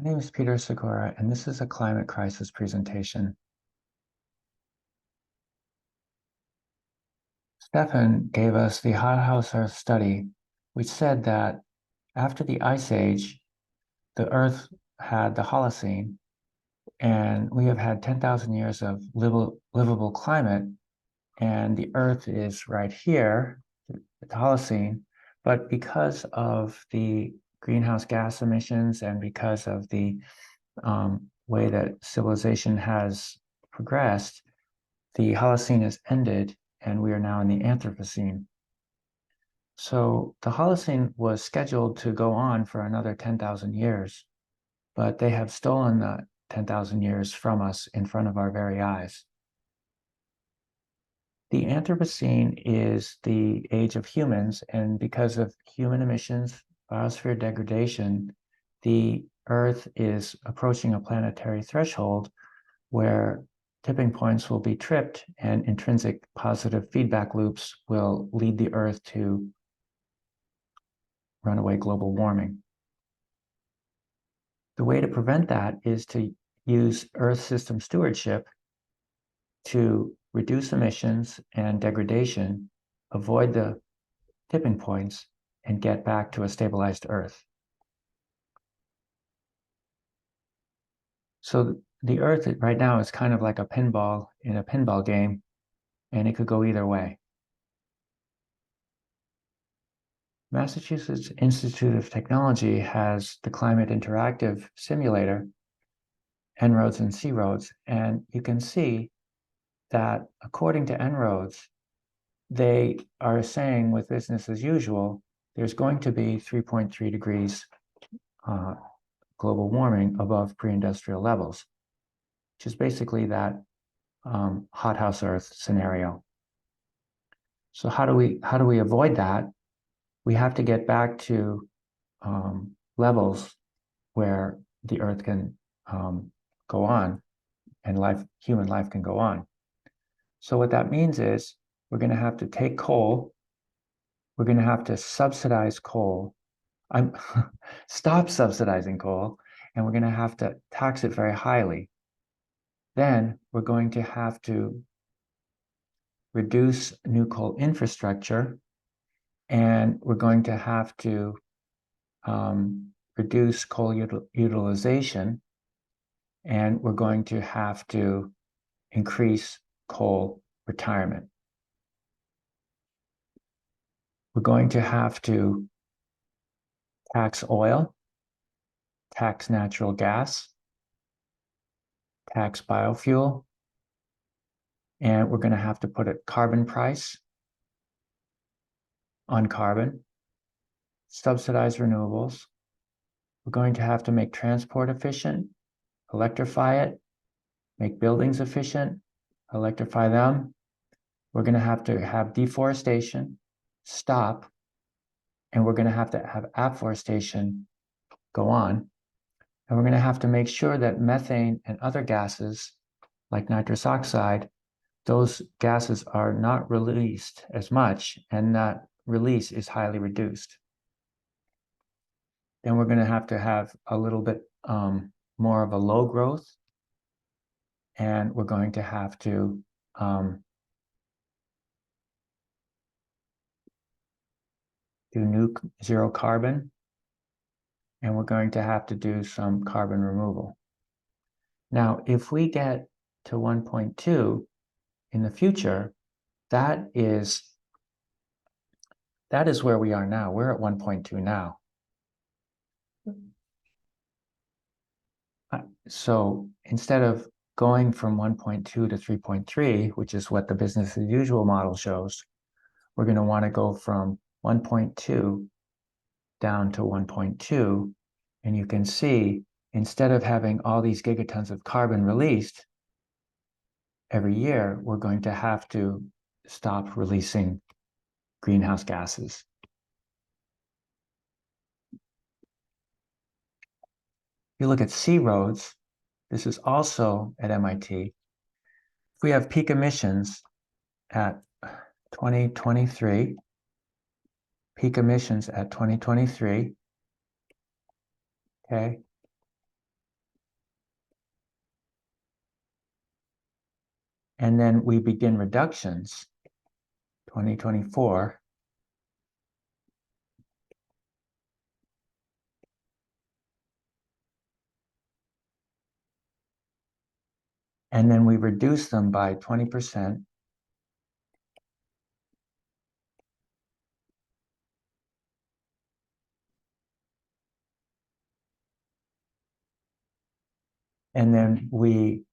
My name is Peter Segura, and this is a climate crisis presentation. Stefan gave us the hothouse Earth study, which said that after the Ice Age, the Earth had the Holocene, and we have had 10,000 years of livable climate, and the Earth is right here, the Holocene, but because of the greenhouse gas emissions and because of the way that civilization has progressed, the Holocene has ended and we are now in the Anthropocene. So the Holocene was scheduled to go on for another 10,000 years, but they have stolen the 10,000 years from us in front of our very eyes. The Anthropocene is the age of humans, and because of human emissions, biosphere degradation, the Earth is approaching a planetary threshold where tipping points will be tripped and intrinsic positive feedback loops will lead the Earth to runaway global warming. The way to prevent that is to use Earth system stewardship to reduce emissions and degradation, avoid the tipping points, and get back to a stabilized Earth. So the Earth right now is kind of like a pinball in a pinball game, and it could go either way. Massachusetts Institute of Technology has the Climate Interactive Simulator, En-ROADS and C-ROADS, and you can see that according to En-ROADS, they are saying with business as usual, there's going to be 3.3 degrees global warming above pre-industrial levels, which is basically that hothouse Earth scenario. So how do we avoid that? We have to get back to levels where the Earth can go on and human life can go on. So what that means is we're going to have to take coal, we're going to have to subsidize coal, stop subsidizing coal, and we're going to have to tax it very highly. Then we're going to have to reduce new coal infrastructure, and we're going to have to reduce coal utilization, and we're going to have to increase coal retirement. We're going to have to tax oil, tax natural gas, tax biofuel, and we're going to have to put a carbon price on carbon, subsidize renewables. We're going to have to make transport efficient, electrify it, make buildings efficient, electrify them. We're going to have deforestation stop, and we're going to have afforestation go on. And we're going to have to make sure that methane and other gases like nitrous oxide, those gases are not released as much, and that release is highly reduced. Then we're going to have a little bit more of a low growth, and we're going to have to do zero carbon, and we're going to have to do some carbon removal. Now, if we get to 1.2 in the future, that is where we are now. We're at 1.2 now. So instead of going from 1.2 to 3.3, which is what the business as usual model shows, we're going to want to go from 1.2 down to 1.2. And you can see, instead of having all these gigatons of carbon released every year, we're going to have to stop releasing greenhouse gases. If you look at C-ROADS, this is also at MIT. If we have peak emissions at 2023, peak emissions at 2023, okay, And then we begin reductions, 2024. And then we reduce them by 20%. And then we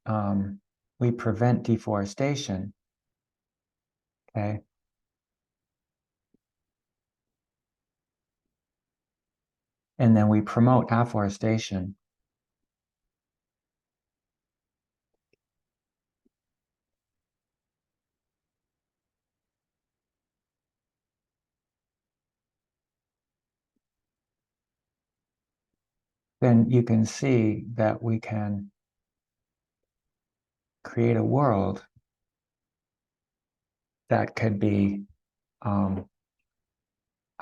prevent deforestation, okay? And then we promote afforestation. Then you can see that we can create a world that could be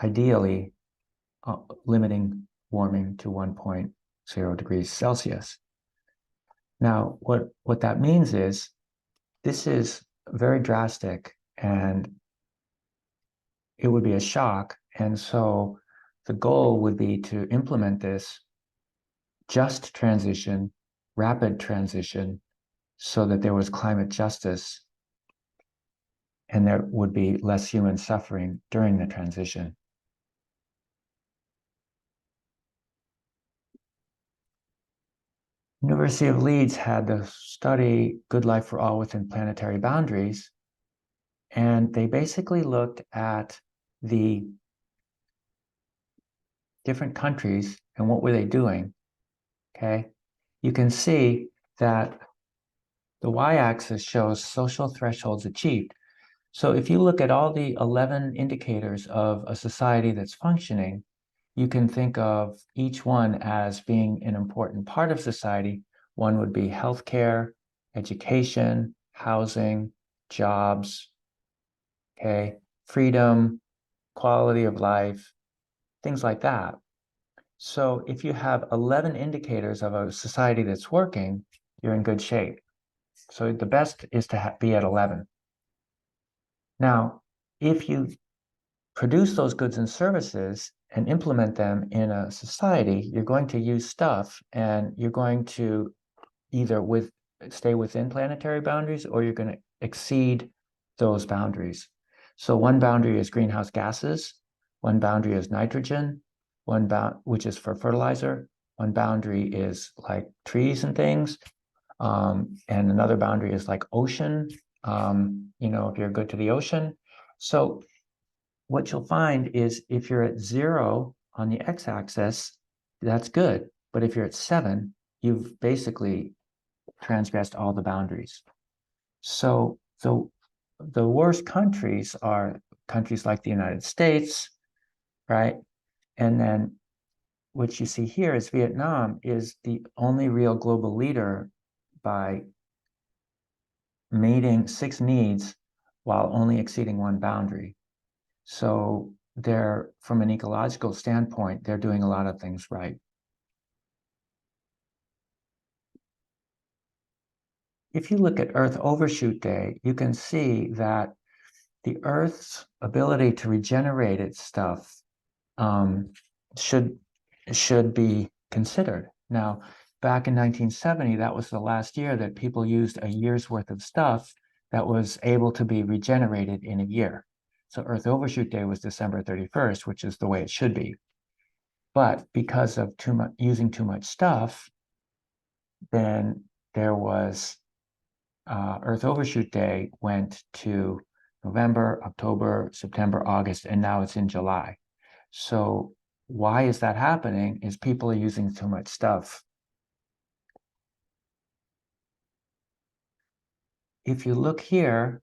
ideally limiting warming to 1.0 degrees Celsius. Now, what that means is this is very drastic and it would be a shock. And so the goal would be to implement this just transition, rapid transition, so that there was climate justice and there would be less human suffering during the transition. University of Leeds had the study Good Life for All Within Planetary Boundaries, and they basically looked at the different countries and what were they doing, okay? You can see that the y-axis shows social thresholds achieved. So if you look at all the 11 indicators of a society that's functioning, you can think of each one as being an important part of society. One would be healthcare, education, housing, jobs, okay, freedom, quality of life, things like that. So if you have 11 indicators of a society that's working, you're in good shape. So the best is to be at 11. Now, if you produce those goods and services and implement them in a society, you're going to use stuff and you're going to either stay within planetary boundaries or you're going to exceed those boundaries. So one boundary is greenhouse gases, one boundary is nitrogen, which is for fertilizer, one boundary is like trees and things, and another boundary is like ocean, if you're good to the ocean. So what you'll find is if you're at 0 on the x-axis, that's good. But if you're at 7, you've basically transgressed all the boundaries. So the worst countries are countries like the United States, right? And then what you see here is Vietnam is the only real global leader by meeting 6 needs while only exceeding 1 boundary. So they're, from an ecological standpoint, they're doing a lot of things right. If you look at Earth Overshoot Day, you can see that the Earth's ability to regenerate its stuff should be considered. Now, back in 1970, that was the last year that people used a year's worth of stuff that was able to be regenerated in a year. So Earth Overshoot Day was December 31st, which is the way it should be. But because of using too much stuff, then there was Earth Overshoot Day went to November, October, September, August, and now it's in July. So why is that happening? Is people are using too much stuff. If you look here,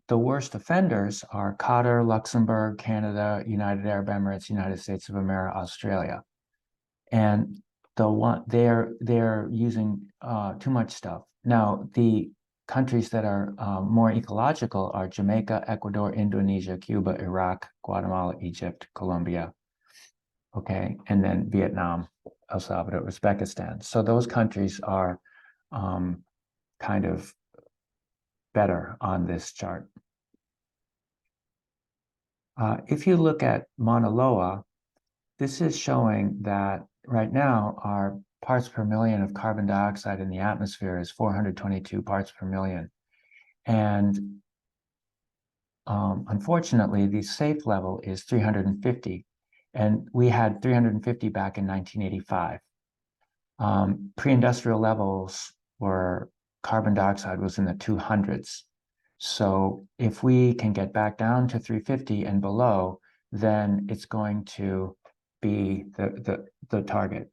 the worst offenders are Qatar, Luxembourg, Canada, United Arab Emirates, United States of America, Australia. And they're using too much stuff. Now, the countries that are more ecological are Jamaica, Ecuador, Indonesia, Cuba, Iraq, Guatemala, Egypt, Colombia, okay, and then Vietnam, El Salvador, Uzbekistan. So those countries are kind of better on this chart. If you look at Mauna Loa, this is showing that right now our parts per million of carbon dioxide in the atmosphere is 422 parts per million. And unfortunately, the safe level is 350. And we had 350 back in 1985. Pre-industrial levels were carbon dioxide was in the 200s. So if we can get back down to 350 and below, then it's going to be the target.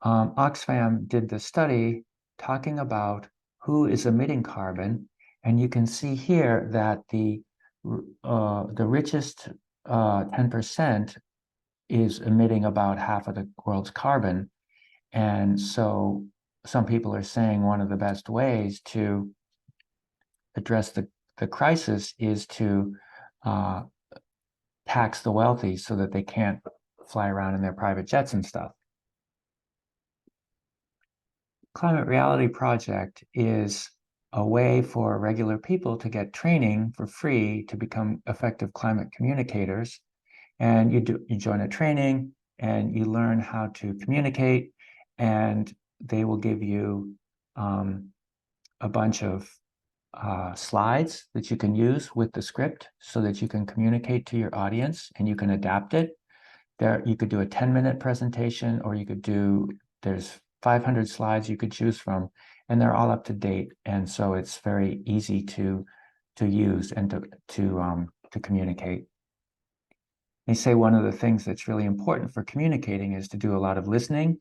Oxfam did the study talking about who is emitting carbon, and you can see here that the richest 10% is emitting about half of the world's carbon. And so some people are saying one of the best ways to address the crisis is to tax the wealthy so that they can't fly around in their private jets and stuff. Climate Reality Project is a way for regular people to get training for free to become effective climate communicators. And you join a training and you learn how to communicate, and they will give you a bunch of slides that you can use with the script so that you can communicate to your audience and you can adapt it. There, you could do a 10-minute presentation, or you could do, there's 500 slides you could choose from, and they're all up to date. And so it's very easy to use and to communicate. They say one of the things that's really important for communicating is to do a lot of listening.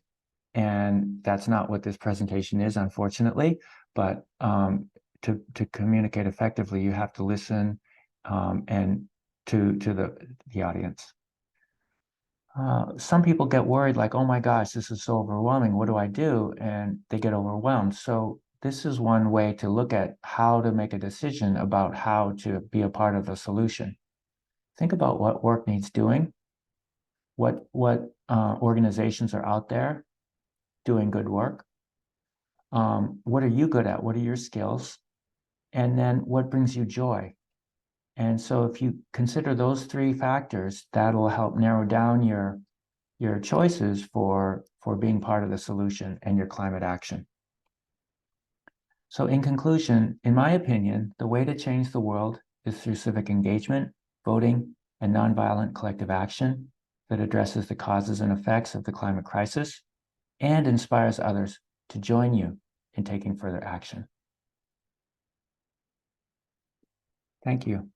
And that's not what this presentation is, unfortunately. But to communicate effectively, you have to listen and to the audience. Some people get worried, like, oh my gosh, this is so overwhelming. What do I do? And they get overwhelmed. So this is one way to look at how to make a decision about how to be a part of the solution. Think about what work needs doing, what organizations are out there doing good work. What are you good at? What are your skills? And then what brings you joy? And so if you consider those three factors, that'll help narrow down your choices for being part of the solution and your climate action. So in conclusion, in my opinion, the way to change the world is through civic engagement, voting, and nonviolent collective action that addresses the causes and effects of the climate crisis and inspires others to join you in taking further action. Thank you.